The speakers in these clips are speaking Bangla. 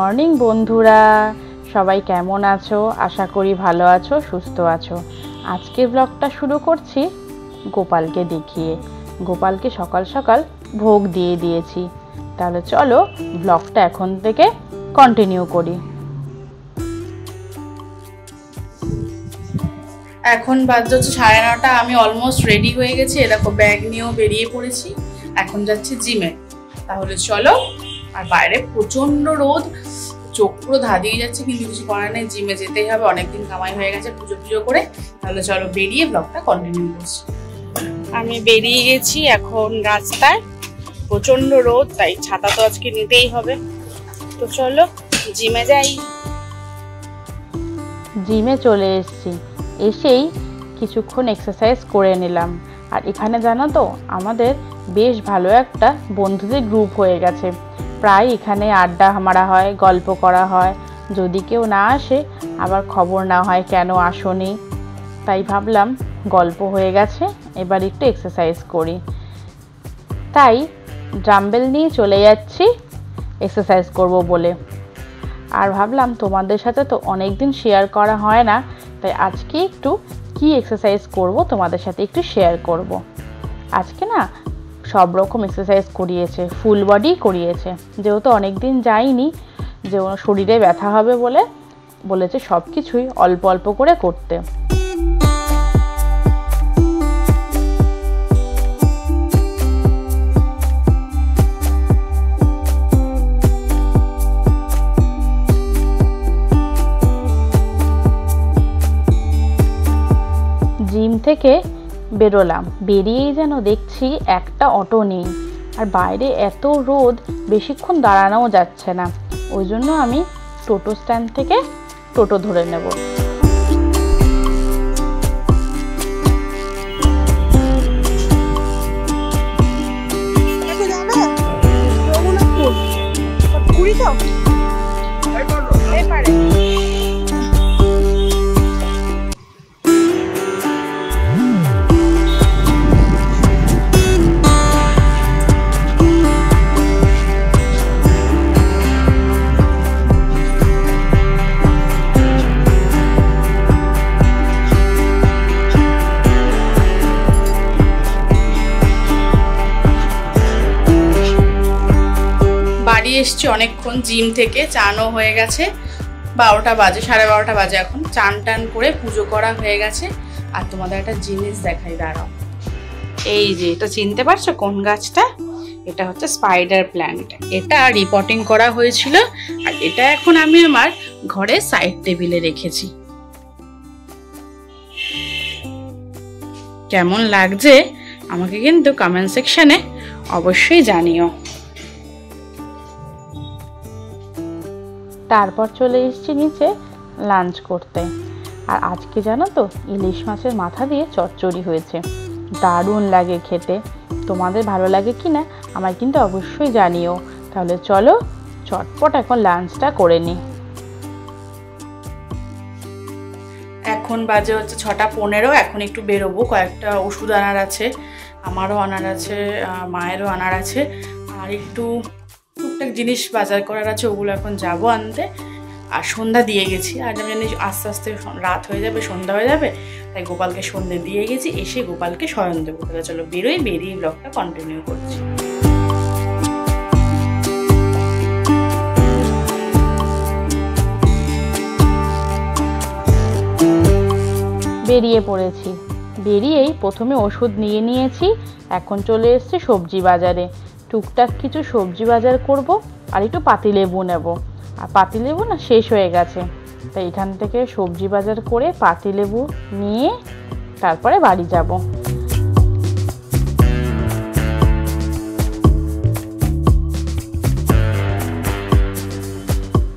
মর্নিং বন্ধুরা, সবাই কেমন আছো? আশা করি ভালো আছো, সুস্থ আছো। আজকে ব্লগটা শুরু করছি গোপালকে দেখিয়ে। গোপালকে সকাল সকাল ভোগ দিয়ে দিয়েছি। তাহলে চলো ব্লগটা এখন থেকে কন্টিনিউ করি। এখন বাজে হচ্ছে 9:30। আমি অলমোস্ট রেডি হয়ে গেছি। এরকম ব্যাগ নিয়েও বেরিয়ে পড়েছি। এখন যাচ্ছি জিমে। তাহলে চলো। আর বাইরে প্রচন্ড রোদ, চোখ পুরো ধাঁধিয়ে যাচ্ছে, কিন্তু কিছু করার নেই, জিমে যেতেই হবে। অনেকদিন কামাই হয়ে গেছে পুজো করে। তাহলে চলো বেরিয়ে ব্লগটা কন্টিনিউ করছি। আমি বেরিয়ে গেছি এখন রাস্তায়। প্রচন্ড রোদ, তাই ছাতা তো আজকে নিতেই হবে। তো চলো জিমে যাই। জিমে চলে এসেছি। এসেই কিছুক্ষণ এক্সারসাইজ করে নিলাম। আর এখানে জানো তো, আমাদের বেশ ভালো একটা বন্ধুদের গ্রুপ হয়ে গেছে। প্রায় এখানে আড্ডা মারা হয়, গল্প করা হয়। যদি কেউ না আসে আবার খবর না হয় কেন আসোনি। তাই ভাবলাম গল্প হয়ে গেছে, এবার একটু এক্সারসাইজ করি। তাই ডাম্বেল নিয়ে চলে যাচ্ছি এক্সারসাইজ করব বলে। আর ভাবলাম তোমাদের সাথে তো অনেক দিন শেয়ার করা হয় না, তাই আজকে একটু কি এক্সারসাইজ করব তোমাদের সাথে একটু শেয়ার করব। আজকে না সব রকম এক্সারসাইজ করিয়েছে, ফুল বডি করিয়েছে। যেহেতু অনেক দিন যাইনি, যে শরীরে ব্যথা হবে বলে বলেছে সব কিছুই অল্প অল্প করে করতে। জিম থেকে বেরোলাম, বেরিয়েই যেন দেখছি একটা অটো নেই। আর বাইরে এত রোদ, বেশিক্ষণ দাঁড়ানোও যাচ্ছে না। ওই জন্য আমি টোটো স্ট্যান্ড থেকে টোটো ধরে নেব। এসছি অনেকক্ষণ জিম থেকে, চানও হয়ে গেছে। 12টা বাজে, 12:30 বাজে এখন। চান টান করে পুজো করা হয়ে গেছে। আর তোমাদের একটা জিনিস দেখাই, দাঁড়াও। এই যে এটা চিনতে পারছো কোন গাছটা? এটা হচ্ছে স্পাইডার প্ল্যান্ট। এটা রিপোর্টিং করা হয়েছিল। আর এটা এখন আমি আমার ঘরে সাইড টেবিলে রেখেছি। কেমন লাগছে আমাকে কিন্তু কমেন্ট সেকশনে অবশ্যই জানিও। তারপর চলে এসেছি নিচে লাঞ্চ করতে। আর আজকে জানো তো, ইলিশ মাছের মাথা দিয়ে চচ্চড়ি হয়েছে। দারুণ লাগে খেতে। তোমাদের ভালো লাগে কি না আমায় কিন্তু অবশ্যই জানিও। তাহলে চলো চটপট এখন লাঞ্চটা করে নিই। এখন বাজে হচ্ছে 6:15। এখন একটু বেরোবো, কয়েকটা ওষুধ আনার আছে, আমারও আনার আছে, মায়েরও আনার আছে। আর একটু টুকটাক জিনিস বাজার করার আছে, ওগুলো এখন যাবো আনতে। আর সন্ধ্যা দিয়ে গেছি। আর আমি জানি আস্তে আস্তে রাত হয়ে যাবে, সন্ধ্যা হয়ে যাবে, তাই গোপালকে সন্ধ্যে দিয়ে গেছি। এসে গোপালকে শয়ন দেবো। তাহলে চলো বেরোই, বেরিয়ে ব্লগটা কন্টিনিউ করছি। বেরিয়ে পড়েছি। বেরিয়েই প্রথমে ওষুধ নিয়ে নিয়েছি। এখন চলে এসেছি সবজি বাজারে। টুকটাক কিছু সবজি বাজার করব। আর একটু পাতিলেবু নেব। আর পাতিলেবু না শেষ হয়ে গেছে, তাই এখান থেকে সবজি বাজার করে পাতিলেবু নিয়ে তারপরে বাড়ি যাব।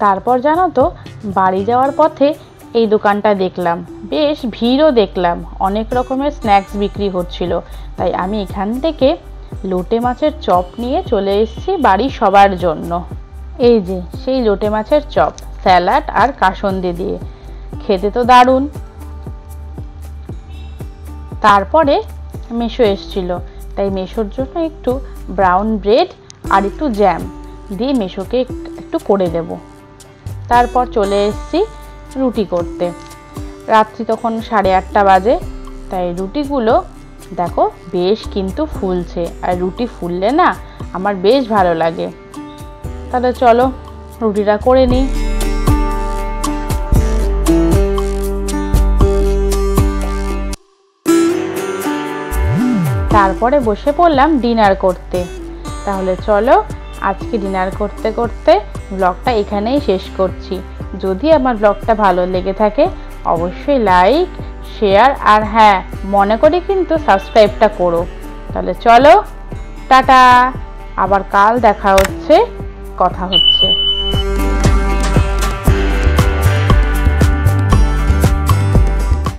তারপর জানো তো, বাড়ি যাওয়ার পথে এই দোকানটা দেখলাম, বেশ ভিড়ও দেখলাম, অনেক রকমের স্ন্যাক্স বিক্রি হচ্ছিল। তাই আমি এখান থেকে লোটে মাছের চপ নিয়ে চলে এসেছি বাড়ি সবার জন্য। এই যে সেই লোটে মাছের চপ, স্যালাড আর কাসুন্দি দিয়ে, খেতে তো দারুণ। তারপরে মেশো এসেছিল, তাই মেশোর জন্য একটু ব্রাউন ব্রেড আর একটু জ্যাম দিয়ে মেশোকে একটু করে দেব। তারপর চলে এসেছি রুটি করতে। রাত্রি তখন 8:30 বাজে, তাই রুটিগুলো দেখো বেশ কিন্তু ফুলছে, আর রুটি ফুললে না আমার বেশ ভালো লাগে। তাহলে চলো রুটিটা করে নিই। তারপরে বসে পড়লাম ডিনার করতে। তাহলে চলো আজকে ডিনার করতে করতে ব্লগটা এখানেই শেষ করছি। যদি আমার ব্লগটা ভালো লেগে থাকে অবশ্যই লাইক, শেয়ার আর হ্যাঁ মনে করে কিন্তু সাবস্ক্রাইবটা করো। তাহলে চলো টাটা, আবার কাল দেখা হচ্ছে, কথা হচ্ছে।